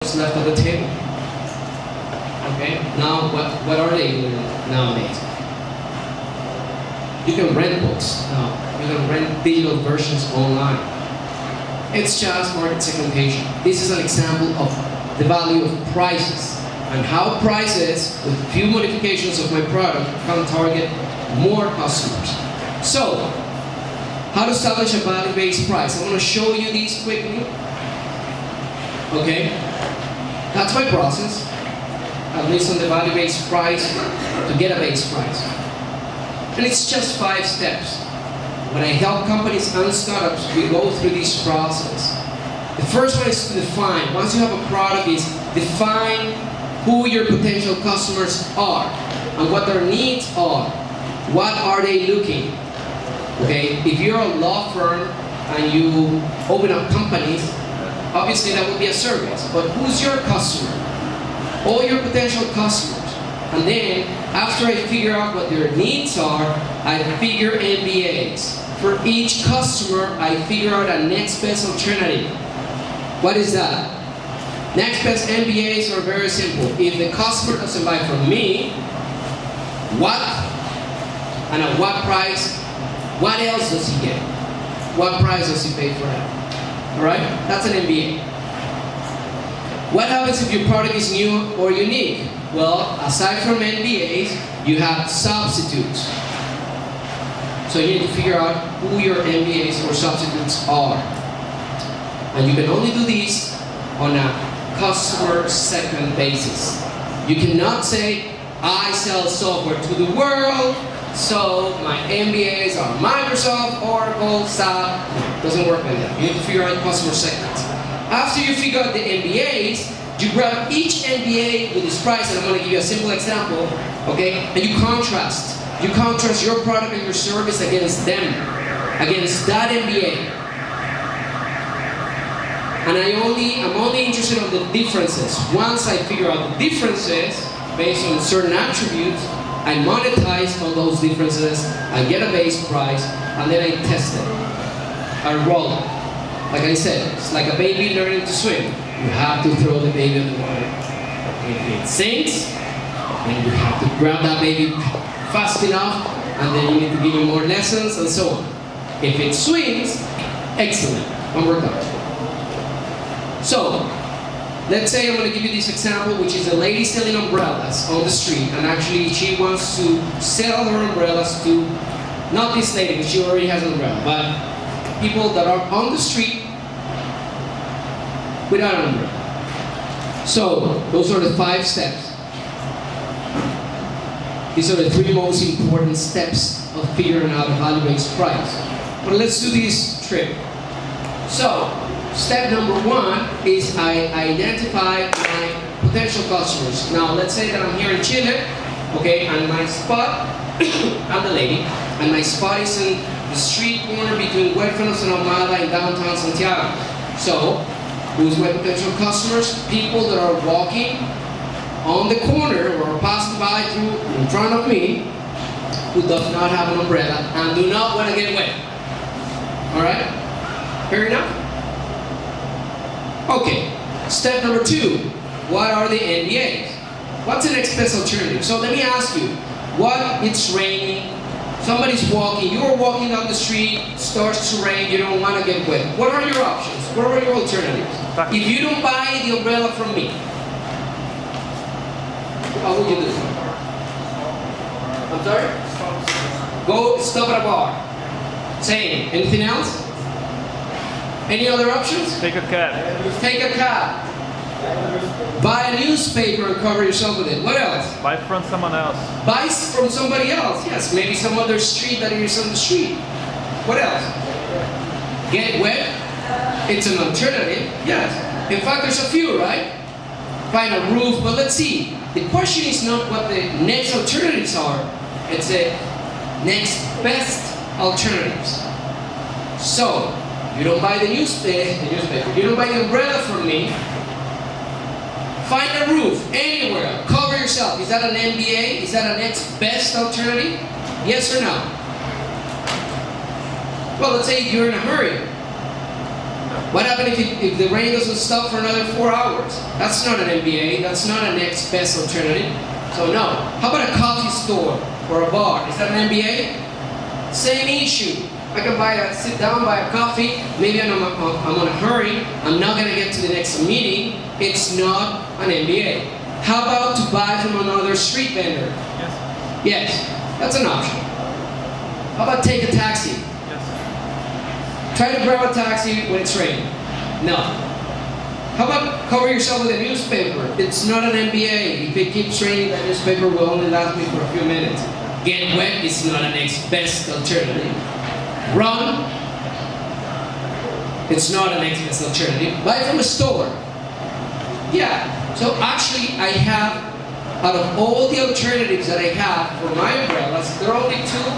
what's left of the table. Okay, now what are they doing nowadays? You can rent books now. You can rent digital versions online. It's just market segmentation. This is an example of the value of prices and how prices, with few modifications of my product, can target more customers. So, how to establish a value-based price? I want to show you these quickly. Okay, that's my process. At least on the value-based price to get a base price. And it's just 5 steps. When I help companies and startups, we go through this process. The first one is to define. Once you have a product, is define who your potential customers are and what their needs are. What are they looking? Okay, if you're a law firm and you open up companies, obviously that would be a service. But who's your customer? All your potential customers. And then, after I figure out what their needs are, I figure NBAs. For each customer, I figure out a next best alternative. What is that? Next best NBAs are very simple. If the customer doesn't buy from me, what? And at what price? What else does he get? What price does he pay for that? Alright? That's an NBA. What happens if your product is new or unique? Well, aside from NBAs, you have substitutes. So you need to figure out who your NBAs or substitutes are. And you can only do this on a customer segment basis. You cannot say, I sell software to the world, so my NBAs are Microsoft, Oracle, SAP. It doesn't work like that. You need to figure out customer segments. After you figure out the NBAs, you grab each NBA with its price, and I'm going to give you a simple example, okay? And you contrast. You contrast your product and your service against them, against that NBA. And I'm only interested in the differences. Once I figure out the differences, based on certain attributes, I monetize on those differences, I get a base price, and then I test it. I roll it. Like I said, it's like a baby learning to swim. You have to throw the baby in the water. If it sinks, then you have to grab that baby fast enough, and then you need to give it more lessons, and so on. If it swims, excellent. One more time. So, let's say I'm going to give you this example, which is a lady selling umbrellas on the street, and actually she wants to sell her umbrellas to, not this lady, because she already has an umbrella, but people that are on the street without an umbrella. So, those are the 5 steps. These are the 3 most important steps of figuring out a value-based price. But let's do this trick. So, step number 1 is I identify my potential customers. Now, let's say that I'm here in Chile, okay, and my spot, I'm the lady, and my spot is in the street corner between Huérfanos and Ahumada in downtown Santiago. So, who's my potential customers? People that are walking on the corner or passing by through in front of me who does not have an umbrella and do not want to get wet. Alright? Fair enough? Okay. Step number 2. What are the NBAs? What's the next best alternative? So let me ask you, what it's raining, somebody's walking, you're walking down the street, starts to rain, you don't want to get wet. What are your options? What are your alternatives? If you don't buy the umbrella from me, how would you do? I'm sorry? Go stop at a bar. Same. Anything else? Any other options? Take a cab. Take a cab. Buy a newspaper and cover yourself with it. What else? Buy from someone else. Buy from somebody else. Yes, maybe some other street that is on the street. What else? Get wet. It's an alternative. Yes. In fact, there's a few, right? Find a roof, but let's see. The question is not what the next alternatives are. It's the next best alternatives. So, you don't buy the newspaper, you don't buy the umbrella from me. Find a roof, anywhere, cover yourself. Is that an NBA? Is that a next best alternative? Yes or no? Well, let's say you're in a hurry. What happens if the rain doesn't stop for another 4 hours? That's not an MBA, that's not a next best alternative. So no. How about a coffee store or a bar? Is that an MBA? Same issue. I can sit down, buy a coffee, maybe I'm on a hurry, I'm not gonna get to the next meeting. It's not an MBA. How about to buy from another street vendor? Yes. Yes, that's an option. How about take a taxi? Yes. Try to grab a taxi when it's raining. No. How about cover yourself with a newspaper? It's not an MBA. If it keeps raining, that newspaper will only last me for a few minutes. Get wet is not an next best alternative. Run. It's not an next best alternative. Buy from a store. Yeah. So actually, I have, out of all the alternatives that I have for my umbrellas, there are only two